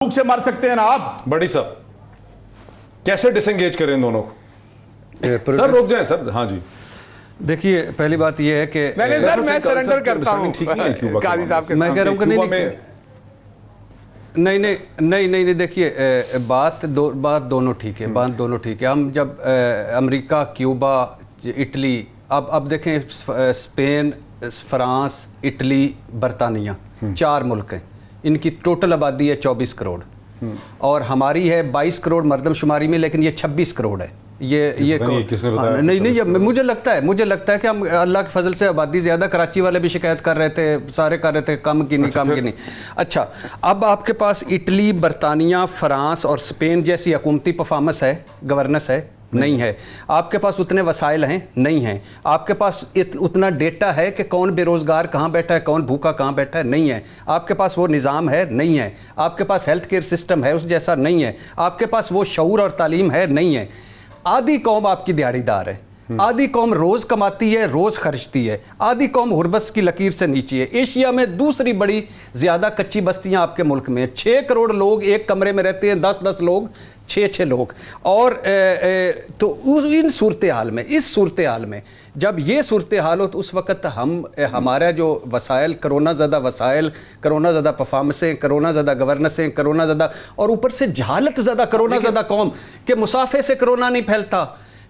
भूख से मर सकते हैं ना आप। बड़ी साहब कैसे डिसएंगेज करें इन दोनों को? सर रुक जाएं सर। हाँ जी देखिए, पहली बात यह है कि मैं सरेंडर करता हूं काजी साहब के। मैं कह रहा हूं कि नहीं देखिए, बात दोनों ठीक है, बात दोनों ठीक है। हम जब अमेरिका, क्यूबा, इटली, अब देखें स्पेन, फ्रांस, इटली, बरतानिया, 4 मुल्क हैं। इनकी टोटल आबादी है 24 करोड़ और हमारी है 22 करोड़ मर्दमशुमारी में, लेकिन ये 26 करोड़ है। ये किसने बताया? नहीं, मुझे लगता है कि हम अल्लाह के फजल से आबादी ज़्यादा, कराची वाले भी शिकायत कर रहे थे, सारे कर रहे थे कम की नहीं। अच्छा, अब आपके पास इटली, बरतानिया, फ्रांस और स्पेन जैसी हुकूमती परफॉर्मेंस है, गवर्नेंस है? नहीं है। आपके पास उतने वसाइल हैं? नहीं हैं। आपके पास उतना डेटा है कि कौन बेरोज़गार कहाँ बैठा है, कौन भूखा कहाँ बैठा है? नहीं है। आपके पास वो निज़ाम है? नहीं है। आपके पास हेल्थ केयर सिस्टम है उस जैसा? नहीं है। आपके पास वो शऊर और तालीम है? नहीं है। आधी कौम आपकी दिहाड़ीदार है, आधी कौम रोज़ कमाती है, रोज़ खर्चती है, आधी कौम हुर्बस की लकीर से नीचे है। एशिया में दूसरी बड़ी ज़्यादा कच्ची बस्तियां आपके मुल्क में 6 करोड़ लोग एक कमरे में रहते हैं, 10-10 लोग, 6-6 लोग। और तो इन सूरत हाल में, इस सूरत हाल में जब ये सूरत हाल हो तो उस वक़्त हमारा जो वसाइल, करोना ज़दा वसाइल, करोना ज़दा परफॉर्मेंसें, करोना ज़दा गवर्नेंसें, करोना ज़दा, और ऊपर से जहालत ज़दा करोना ज़दा कौम के मुसाफे से करोना नहीं फैलता,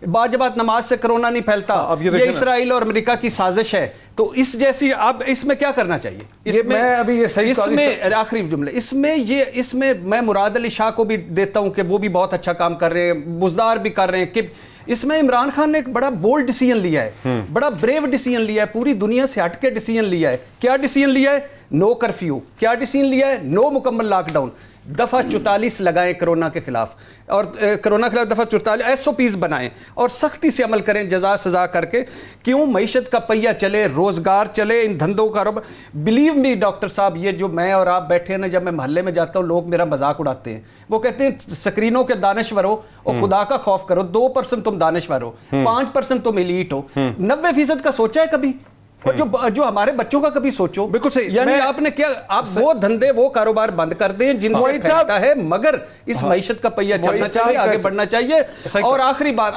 बाजबात नमाज से करोना नहीं फैलता। अब ये इसराइल और अमेरिका की साजिश है। तो इस जैसी, अब इसमें क्या करना चाहिए? इसमें आखिरी जुमले, इसमें मैं मुराद अली शाह को भी देता हूं कि वो भी बहुत अच्छा काम कर रहे हैं, बुज़दार भी कर रहे हैं। कि इसमें इमरान खान ने एक बड़ा बोल्ड डिसीजन लिया है, बड़ा ब्रेव डिसीजन लिया है, पूरी दुनिया से हट के डिसीजन लिया है। क्या डिसीजन लिया है? No curfew. क्या डिसीजन लिया है? नो मुकम्मल लॉकडाउन। दफ़ा 44 लगाएं कोरोना के खिलाफ, और कोरोना के खिलाफ दफ़ा 44 SOPs बनाएं और सख्ती से अमल करें, जजा सजा करके। क्यों मईशत का पहिया चले, रोज़गार चले, इन धंधों का कारोबार। बिलीव मी डॉक्टर साहब, ये जो मैं और आप बैठे हैं ना, जब मैं मोहल्ले में जाता हूँ लोग मेरा मजाक उड़ाते हैं। वो कहते हैं स्क्रीनों के दानिश्वर हो और खुदा का खौफ करो। 2% तुम दानिश्वर हो, 5% तुम एलीट हो, 90% का सोचा है कभी? और जो हमारे बच्चों का कभी सोचो। बिल्कुल सही। यानी आपने क्या, आप वो धंधे, वो कारोबार बंद कर दें जिनसे फैलता है, मगर इस मईशत का पहिया चलना चाहिए, आगे बढ़ना चाहिए। और आखिरी बात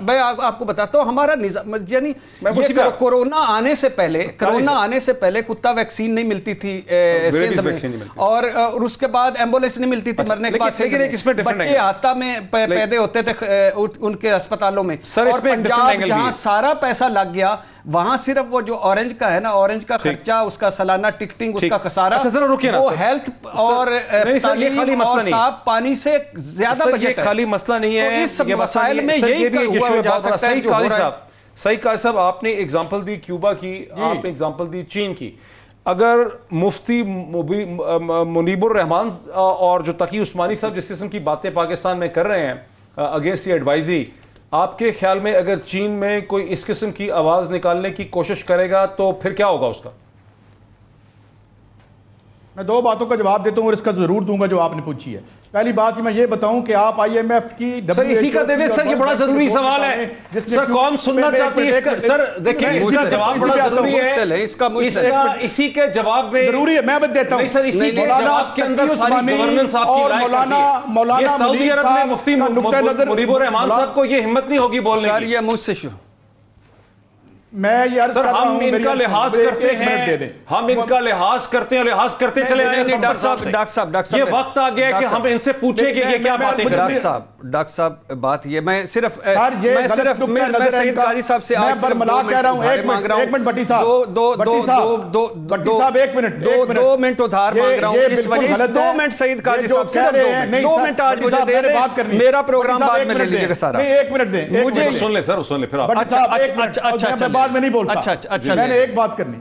मैं आपको बताता हूं, हमारा निजाम, यानी कोरोना आने से पहले कुत्ता वैक्सीन नहीं मिलती थी सिंध में, और उसके बाद एम्बुलेंस नहीं मिलती थी मरने के बाद। बच्चे हाथा में पैदे होते थे उनके अस्पतालों में। सर, और पंजाब जहां सारा पैसा लग गया, वहां सिर्फ वो जो ऑरेंज का है ना, ऑरेंज का खर्चा, उसका सालाना टिकटिंग, उसका खसारा, वो हेल्थ और तालीम और साफ पानी से ज्यादा बजट है। खाली मसला नहीं है। इस मसाइल में यही हुआ जा सकता है। सही कहा साहब, आपने एग्जांपल दी क्यूबा की, आपने एग्जांपल दी चीन की। अगर मुफ्ती मुनीबुर रहमान और जो तकी उस्मानी साहब जिस किस्म की बातें पाकिस्तान में कर रहे हैं अगेंस्ट एडवाइजरी, आपके ख्याल में अगर चीन में कोई इस किस्म की आवाज निकालने की कोशिश करेगा तो फिर क्या होगा उसका? मैं 2 बातों का जवाब देता हूं और इसका जरूर दूंगा जो आपने पूछी है। पहली बात मैं ये बताऊं कि आप IMF की सर इसी का दे दें सर, ये बड़ा जरूरी सवाल है सर, कौन सुनना चाहती है इसका? सर देखिए, इसका जवाब बड़ा जरूरी है, इसी के जवाब में जरूरी है, मैं देता हूं सर। इसी के जवाब के अंदर सारी गवर्नेंस आपकी राय करती है। ये सऊदी अरब में मुफ्ती मुनीबुर रहमान साहब को ये हिम्मत नहीं होगी बोलने की। ये मुझसे शुरू, मैं यार सर हम इनका लिहाज करते हैं, हम इनका लिहाज करते हैं, लिहाज करते चले आए। डॉक्टर साहब, ये वक्त आ गया कि हम इनसे पूछें कि ये क्या बातें कर रहे हैं। डॉक्टर साहब बात ये, मैं सिर्फ सईद काजी साहब से आज बरमला कह रहा हूं, एक मिनट भट्टी साहब, एक मिनट 2 मिनट उधार मांग रहा हूं इस वजह से। 2 मिनट सईद काजी साहब, सिर्फ 2 मिनट आज मुझे दे दें, मेरा प्रोग्राम बाद में ले लीजिएगा सारा। 1 मिनट दें, मुझे सुन ले सर, सुन ले फिर आप। अच्छा में नहीं बोलता। अच्छा, मैंने एक बात करनी,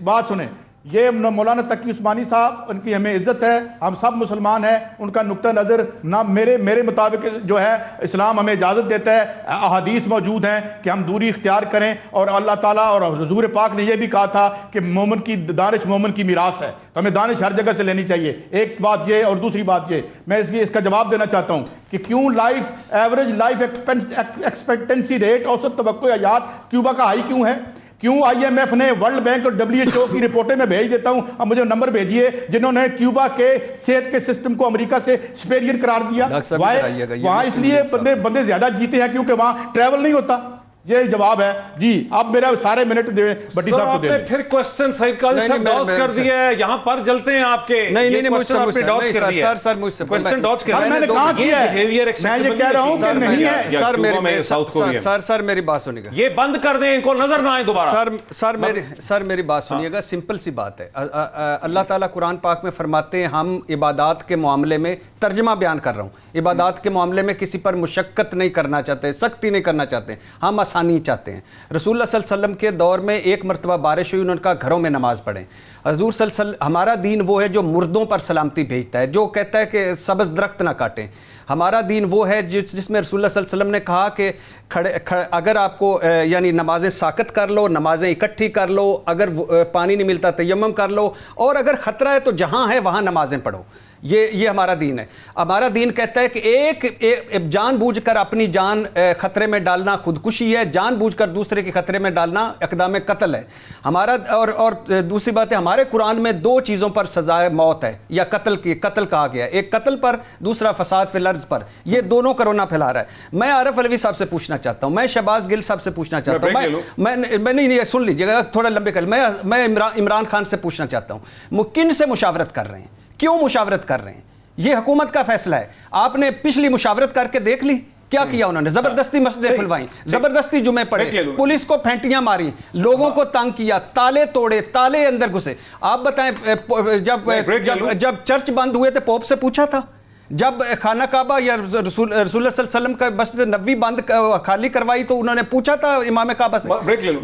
बात सुने। ये मौलाना तकी उस्मानी साहब, उनकी हमें इज्जत है, हम सब मुसलमान हैं, उनका नुक्ता नज़र ना मेरे मुताबिक जो है इस्लाम हमें इजाज़त देता है, अहादीस मौजूद हैं कि हम दूरी इख्तियार करें, और अल्लाह ताला और हुजूर पाक ने यह भी कहा था कि मोमिन की दानिश मोमिन की मीरास है, तो हमें दानिश हर जगह से लेनी चाहिए। एक बात ये, और दूसरी बात ये, मैं इसका जवाब देना चाहता हूँ कि क्यों एवरेज लाइफ एक्सपेक्टेंसी रेट, औसत तवक्को हयात क्यूबा का हाई क्यों है? क्यों IMF ने, वर्ल्ड बैंक और WHO की रिपोर्टें मैं भेज देता हूं, अब मुझे नंबर भेजिए, जिन्होंने क्यूबा के सेहत के सिस्टम को अमेरिका से सुपेरियर करार दिया। वहां इसलिए बंदे ज्यादा जीते हैं क्योंकि वहां ट्रैवल नहीं होता। ये जवाब है जी। अब मेरा सारे मिनट दे भट्टी साहब को दे दें। फिर क्वेश्चन सईद काजी साहब डॉज कर दिया है, यहाँ पर जलते हैं आपके। नहीं मुझसे क्वेश्चन डॉज कर मैंने कहा किया है, मैं ये कह रहा हूं कि नहीं है। सर मेरी बात सुनिएगा, ये बंद कर दें, इनको नजर ना आए दोबारा। सर मेरी बात सुनिएगा, सिंपल सी बात है। अल्लाह ताला कुरान पाक में फरमाते हैं, हम इबादत के मामले में, तर्जमा बयान कर रहा हूँ, इबादत के मामले में किसी पर मुशक्कत नहीं करना चाहते, सख्ती नहीं करना चाहते, हम आसानी चाहते हैं। रसूलुल्लाह सल्लल्लाहु अलैहि वसल्लम के दौर में एक मरतबा बारिश हुई, उन्होंने कहा घरों में नमाज पढ़ें। हजूर सल्लल्लाहु अलैहि वसल्लम, हमारा दीन वो है जो मुर्दों पर सलामती भेजता है, जो कहता है कि सब्ज़ दरख्त ना काटें। हमारा दीन वो है जिसमें रसूलुल्लाह सल्लल्लाहु अलैहि वसल्लम ने कहा कि खड़े अगर आपको यानी नमाजें साकत कर लो, नमाजें इकट्ठी कर लो, अगर पानी नहीं मिलता तयम्मुम कर लो, और अगर ख़तरा है तो जहाँ है वहाँ नमाजें पढ़ो। ये हमारा दीन है। हमारा दीन कहता है कि एक जानबूझकर अपनी जान खतरे में डालना खुदकुशी है, जानबूझकर दूसरे के खतरे में डालना इक़दाम कत्ल है हमारा। और दूसरी बात है, हमारे कुरान में दो चीज़ों पर सजाए मौत है या कत्ल कहा गया है, एक कत्ल पर, दूसरा फसाद फिल अर्ज़ पर। ये दोनों कोरोना फैला रहा है। मैं आरिफ अलवी साहब से पूछना चाहता हूँ, मैं शहबाज गिल साहब से पूछना चाहता हूँ, मैं नहीं सुन लीजिएगा, थोड़ा लंबे कर, मैं इमरान खान से पूछना चाहता हूँ, किन से मुशावरत कर रहे हैं, क्यों मुशावरत कर रहे हैं? ये हुकूमत का फैसला है। आपने पिछली मुशावरत करके देख ली क्या किया उन्होंने? जबरदस्ती मस्जिदें खुलवाई, जबरदस्ती जुमे पढ़े, पुलिस को फेंटियां मारी, लोगों को तंग किया, ताले तोड़े, ताले अंदर घुसे। आप बताएं, जब चर्च बंद हुए थे पोप से पूछा था? जब खाना काबा या रसूल सल्लल्लाहु अलैहि वसल्लम का मस्जिद नबवी बंद खाली करवाई तो उन्होंने पूछा था इमाम काबा से?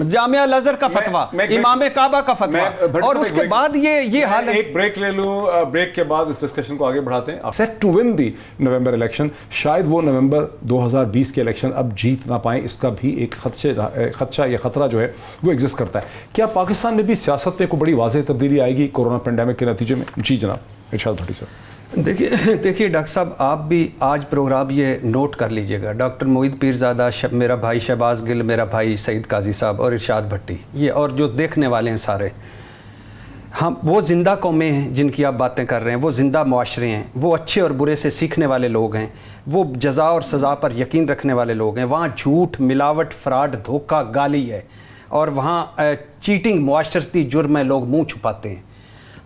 जामिया अल-अज़हर का फतवा, इमाम काबा का फतवा, और उसके बाद ये हाल है। एक ब्रेक ले लूं, ब्रेक के बाद इस डिस्कशन को आगे बढ़ाते हैं। Set to win the November election, शायद वो नवंबर 2020 के इलेक्शन अब जीत ना पाए, इसका भी एक खदशा या खतरा जो है वो एग्जिस्ट करता है। क्या पाकिस्तान में भी सियासत में कोई बड़ी वाज़ेह तब्दीली आएगी कोरोना पेंडेमिक के नतीजे में? जी जनाब इरशाद भट्टी साहब। देखिए डॉक्टर साहब, आप भी आज प्रोग्राम ये नोट कर लीजिएगा, डॉक्टर मोईद पीरज़ादा, मेरा भाई शहबाज गिल, मेरा भाई सईद काजी साहब और इरशाद भट्टी, ये और जो देखने वाले हैं सारे, हम वो ज़िंदा कौमें हैं जिनकी आप बातें कर रहे हैं, वो ज़िंदा मुआशरे हैं, वो अच्छे और बुरे से सीखने वाले लोग हैं, वो जज़ा और सज़ा पर यकीन रखने वाले लोग हैं। वहाँ झूठ, मिलावट, फ्रॉड, धोखा, गाली है, और वहाँ चीटिंग, मुआशरती जुर्म है, लोग मुँह छुपाते हैं।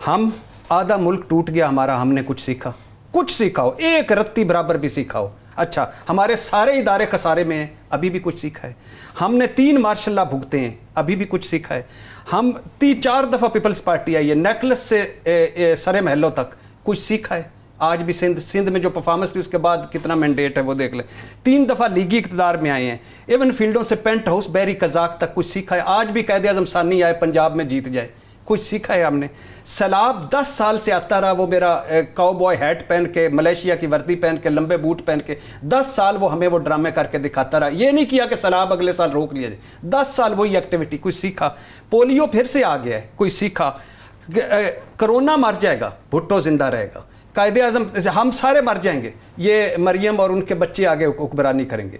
हम आधा मुल्क टूट गया हमारा, हमने कुछ सीखा हो, एक रत्ती बराबर भी सीखा हो? अच्छा, हमारे सारे इदारे खसारे में हैं, अभी भी कुछ सीखा है? हमने 3 मार्शल लॉ भुगते हैं, अभी भी कुछ सीखा है? हम 3-4 दफ़ा पीपल्स पार्टी आई है, नेकलेस से सरे महलों तक, कुछ सीखा है? आज भी सिंध में जो परफॉर्मेंस थी उसके बाद कितना मैंडेट है वो देख ले। 3 दफ़ा लीगी इक़्तिदार में आए हैं, एवन फील्डों से पेंट हाउस, बैरी कजाक तक, कुछ सीखा है? आज भी कायदे आज़म सानी आए, पंजाब में जीत जाए, कुछ सीखा है हमने? सैलाब 10 साल से आता रहा, वो मेरा काउबॉय हैट पहन के, मलेशिया की वर्दी पहन के, लंबे बूट पहन के, 10 साल वो हमें वो ड्रामे करके दिखाता रहा। ये नहीं किया कि सैलाब अगले साल रोक लिया जाए, 10 साल वही एक्टिविटी, कुछ सीखा? पोलियो फिर से आ गया है, कोई सीखा? कोरोना मर जाएगा, भुट्टो जिंदा रहेगा, कायदे आज़म हम सारे मर जाएंगे, ये मरियम और उनके बच्चे आगे हुक्मरानी करेंगे,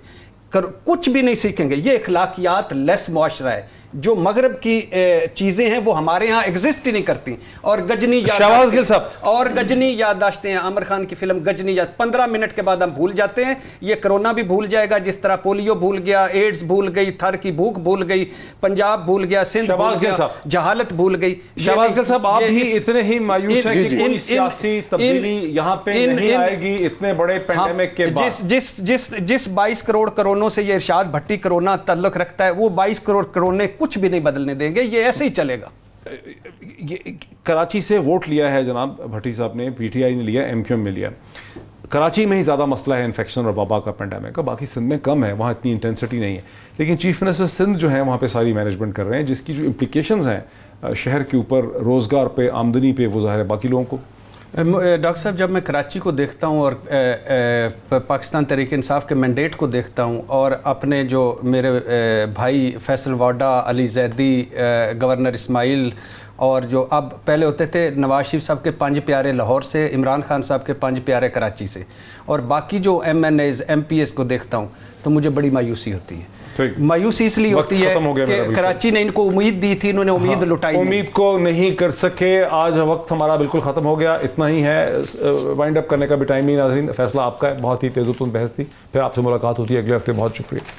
कुछ भी नहीं सीखेंगे। ये इखलाकियात लेस मुआशरा है, जो मगरब की चीज़ें हैं वो हमारे यहाँ एग्जिस्ट ही नहीं करती। और गजनी याददाश्तें हैं, आमिर खान की फिल्म गजनी याद, 15 मिनट के बाद हम भूल जाते हैं। ये कोरोना भी भूल जाएगा, जिस तरह पोलियो भूल गया, एड्स भूल गई, थर की भूख भूल गई, पंजाब भूल गया, सिंध भूल गया, जहालत भूल गई। शहबाज गिल साहब, आप भी इतने ही मायूस हैं कि कोई सियासी तब्दीली यहाँ पे नहीं आएगी इतने बड़े पेंडेमिक के बाद? जिस 22 करोड़ कोरोनों से ये इरशाद भट्टी कोरोना ताल्लुक रखता है, वो 22 करोड़ कोरोने कुछ भी नहीं बदलने देंगे, ये ऐसे ही चलेगा। ये कराची से वोट लिया है जनाब भट्टी साहब ने, पीटीआई ने लिया, एमक्यूएम में लिया। कराची में ही ज़्यादा मसला है इन्फेक्शन और वबा का, पेंडेमिक का, बाकी सिंध में कम है, वहाँ इतनी इंटेंसिटी नहीं है। लेकिन चीफ मिनिस्टर सिंध जो है वहाँ पे सारी मैनेजमेंट कर रहे हैं, जिसकी जो इम्प्लिकेशंस हैं शहर के ऊपर, रोज़गार पे, आमदनी पे, वो ज़ाहिर है बाकी लोगों को। डॉक्टर साहब, जब मैं कराची को देखता हूँ और पाकिस्तान तहरीक इंसाफ के मैंडेट को देखता हूँ, और अपने जो मेरे भाई फैसल वाडा, अली जैदी, गवर्नर इस्माइल, और जो अब पहले होते थे नवाज शरीफ साहब के 5 प्यारे लाहौर से, इमरान खान साहब के 5 प्यारे कराची से, और बाकी जो MNAs MPs को देखता हूँ तो मुझे बड़ी मायूसी होती है। ٹھیک۔ मायूसी इसलिए वक्त होती है खत्म हो गया मेरा कि बिल्कुल। कराची ने इनको उम्मीद दी थी, इन्होंने उम्मीद लुटाई नहीं। उम्मीद को नहीं कर सके। आज वक्त हमारा बिल्कुल खत्म हो गया, इतना ही है, वाइंड अप करने का भी टाइम नहीं। नाज़रीन, फैसला आपका है, बहुत ही तेज़ुतुन बहस थी। फिर आपसे मुलाकात होती है अगले हफ्ते। बहुत शुक्रिया।